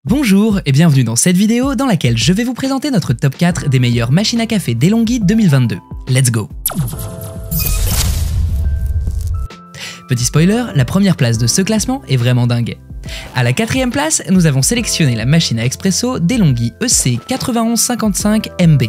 Bonjour et bienvenue dans cette vidéo dans laquelle je vais vous présenter notre top 4 des meilleures machines à café DeLonghi 2022. Let's go! Petit spoiler, la première place de ce classement est vraiment dingue. À la quatrième place, nous avons sélectionné la machine à expresso DeLonghi EC 9155 MB.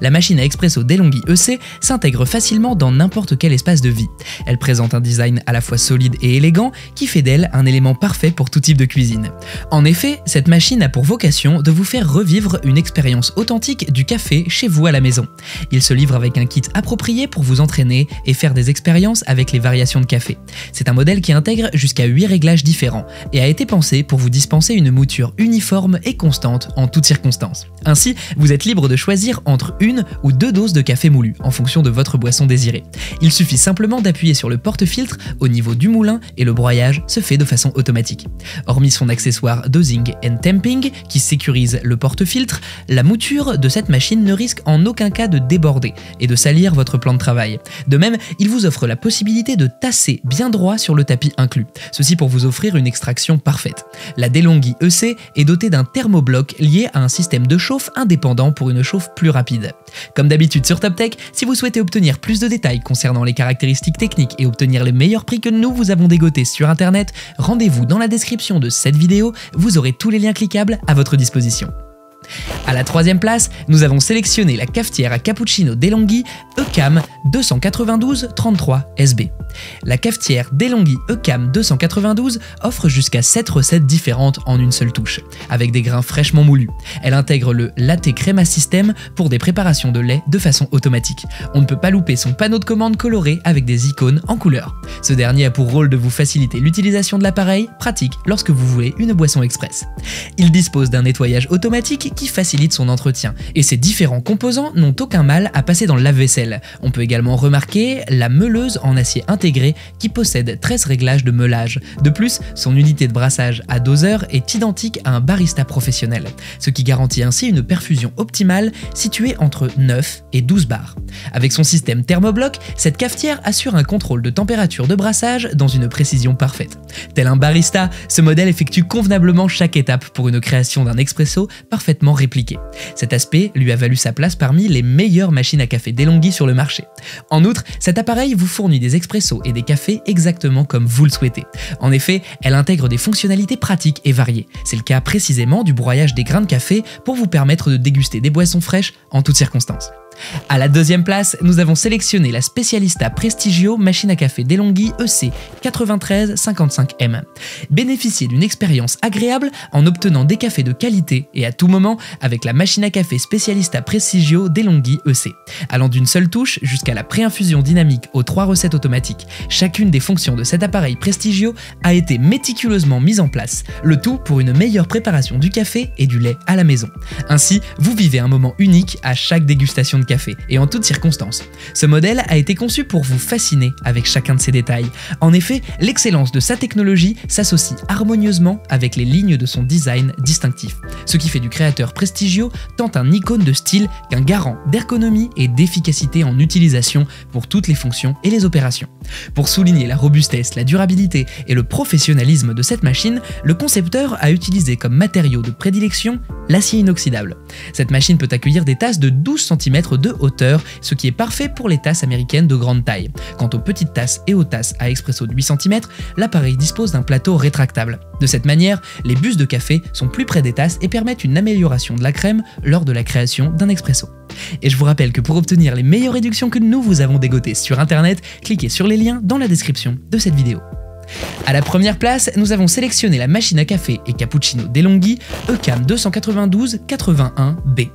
La machine à expresso DeLonghi EC s'intègre facilement dans n'importe quel espace de vie. Elle présente un design à la fois solide et élégant qui fait d'elle un élément parfait pour tout type de cuisine. En effet, cette machine a pour vocation de vous faire revivre une expérience authentique du café chez vous à la maison. Il se livre avec un kit approprié pour vous entraîner et faire des expériences avec les variations de café. C'est un modèle qui intègre jusqu'à 8 réglages différents et a été pensé pour vous dispenser une mouture uniforme et constante en toutes circonstances. Ainsi, vous êtes libre de choisir entre une ou deux doses de café moulu en fonction de votre boisson désirée. Il suffit simplement d'appuyer sur le porte-filtre au niveau du moulin et le broyage se fait de façon automatique. Hormis son accessoire Dosing and Temping qui sécurise le porte-filtre, la mouture de cette machine ne risque en aucun cas de déborder et de salir votre plan de travail. De même, il vous offre la possibilité de tasser bien droit sur le tapis inclus, ceci pour vous offrir une extraction parfaite. La DeLonghi EC est dotée d'un thermobloc lié à un système de chauffe indépendant pour une chauffe plus rapide. Comme d'habitude sur TopTech, si vous souhaitez obtenir plus de détails concernant les caractéristiques techniques et obtenir les meilleurs prix que nous vous avons dégotés sur internet, rendez-vous dans la description de cette vidéo, vous aurez tous les liens cliquables à votre disposition. À la troisième place, nous avons sélectionné la cafetière à cappuccino DeLonghi ECAM 292-33 SB. La cafetière DeLonghi ECAM 292 offre jusqu'à 7 recettes différentes en une seule touche, avec des grains fraîchement moulus. Elle intègre le Latte Crema System pour des préparations de lait de façon automatique. On ne peut pas louper son panneau de commande coloré avec des icônes en couleur. Ce dernier a pour rôle de vous faciliter l'utilisation de l'appareil, pratique lorsque vous voulez une boisson express. Il dispose d'un nettoyage automatique qui facilite son entretien, et ses différents composants n'ont aucun mal à passer dans le lave-vaisselle. On peut également remarquer la meuleuse en acier intégré qui possède 13 réglages de meulage. De plus, son unité de brassage à doseur est identique à un barista professionnel, ce qui garantit ainsi une perfusion optimale située entre 9 et 12 bars. Avec son système thermobloc, cette cafetière assure un contrôle de température de brassage dans une précision parfaite. Tel un barista, ce modèle effectue convenablement chaque étape pour une création d'un expresso parfaitement répliqué. Cet aspect lui a valu sa place parmi les meilleures machines à café DeLonghi sur le marché. En outre, cet appareil vous fournit des expressos et des cafés exactement comme vous le souhaitez. En effet, elle intègre des fonctionnalités pratiques et variées. C'est le cas précisément du broyage des grains de café pour vous permettre de déguster des boissons fraîches en toutes circonstances. À la deuxième place, nous avons sélectionné la Specialista Prestigio machine à café DeLonghi EC 9355M. Bénéficiez d'une expérience agréable en obtenant des cafés de qualité et à tout moment avec la machine à café Specialista Prestigio DeLonghi EC. Allant d'une seule touche jusqu'à la préinfusion dynamique aux 3 recettes automatiques, chacune des fonctions de cet appareil Prestigio a été méticuleusement mise en place, le tout pour une meilleure préparation du café et du lait à la maison. Ainsi, vous vivez un moment unique à chaque dégustation de café et en toutes circonstances. Ce modèle a été conçu pour vous fasciner avec chacun de ses détails. En effet, l'excellence de sa technologie s'associe harmonieusement avec les lignes de son design distinctif, ce qui fait du créateur Prestigio tant un icône de style qu'un garant d'ergonomie et d'efficacité en utilisation pour toutes les fonctions et les opérations. Pour souligner la robustesse, la durabilité et le professionnalisme de cette machine, le concepteur a utilisé comme matériau de prédilection l'acier inoxydable. Cette machine peut accueillir des tasses de 12 cm de hauteur, ce qui est parfait pour les tasses américaines de grande taille. Quant aux petites tasses et aux tasses à expresso de 8 cm, l'appareil dispose d'un plateau rétractable. De cette manière, les busses de café sont plus près des tasses et permettent une amélioration de la crème lors de la création d'un expresso. Et je vous rappelle que pour obtenir les meilleures réductions que nous vous avons dégotées sur internet, cliquez sur les liens dans la description de cette vidéo. À la première place, nous avons sélectionné la machine à café et cappuccino DeLonghi ECAM 292-81B.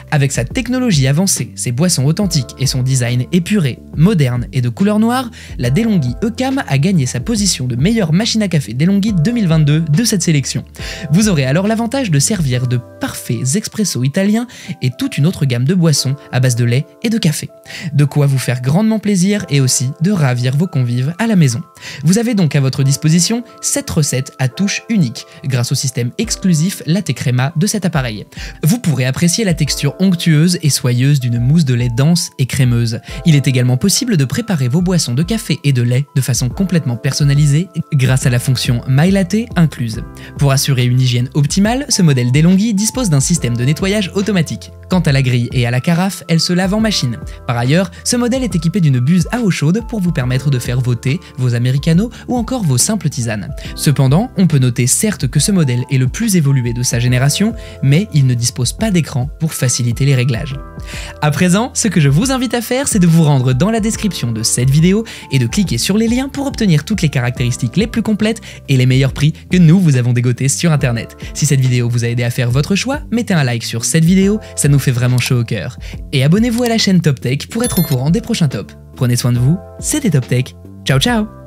Avec sa technologie avancée, ses boissons authentiques et son design épuré, moderne et de couleur noire, la DeLonghi ECAM a gagné sa position de meilleure machine à café DeLonghi 2022 de cette sélection. Vous aurez alors l'avantage de servir de parfaits expressos italiens et toute une autre gamme de boissons à base de lait et de café. De quoi vous faire grandement plaisir et aussi de ravir vos convives à la maison. Vous avez donc à votre disposition 7 recettes à touche unique, grâce au système exclusif Latte Crema de cet appareil. Vous pourrez apprécier la texture onctueuse et soyeuse d'une mousse de lait dense et crémeuse. Il est également possible de préparer vos boissons de café et de lait de façon complètement personnalisée grâce à la fonction My Latte incluse. Pour assurer une hygiène optimale, ce modèle DeLonghi dispose d'un système de nettoyage automatique. Quant à la grille et à la carafe, elle se lave en machine. Par ailleurs, ce modèle est équipé d'une buse à eau chaude pour vous permettre de faire vos thés, vos americanos ou encore vos simples tisanes. Cependant, on peut noter certes que ce modèle est le plus évolué de sa génération, mais il ne dispose pas d'écran pour faciliter les réglages. À présent, ce que je vous invite à faire, c'est de vous rendre dans la description de cette vidéo et de cliquer sur les liens pour obtenir toutes les caractéristiques les plus complètes et les meilleurs prix que nous vous avons dégotés sur internet. Si cette vidéo vous a aidé à faire votre choix, mettez un like sur cette vidéo, ça nous fait vraiment chaud au cœur. Et abonnez-vous à la chaîne Top Tech pour être au courant des prochains tops. Prenez soin de vous, c'était Top Tech. Ciao ciao!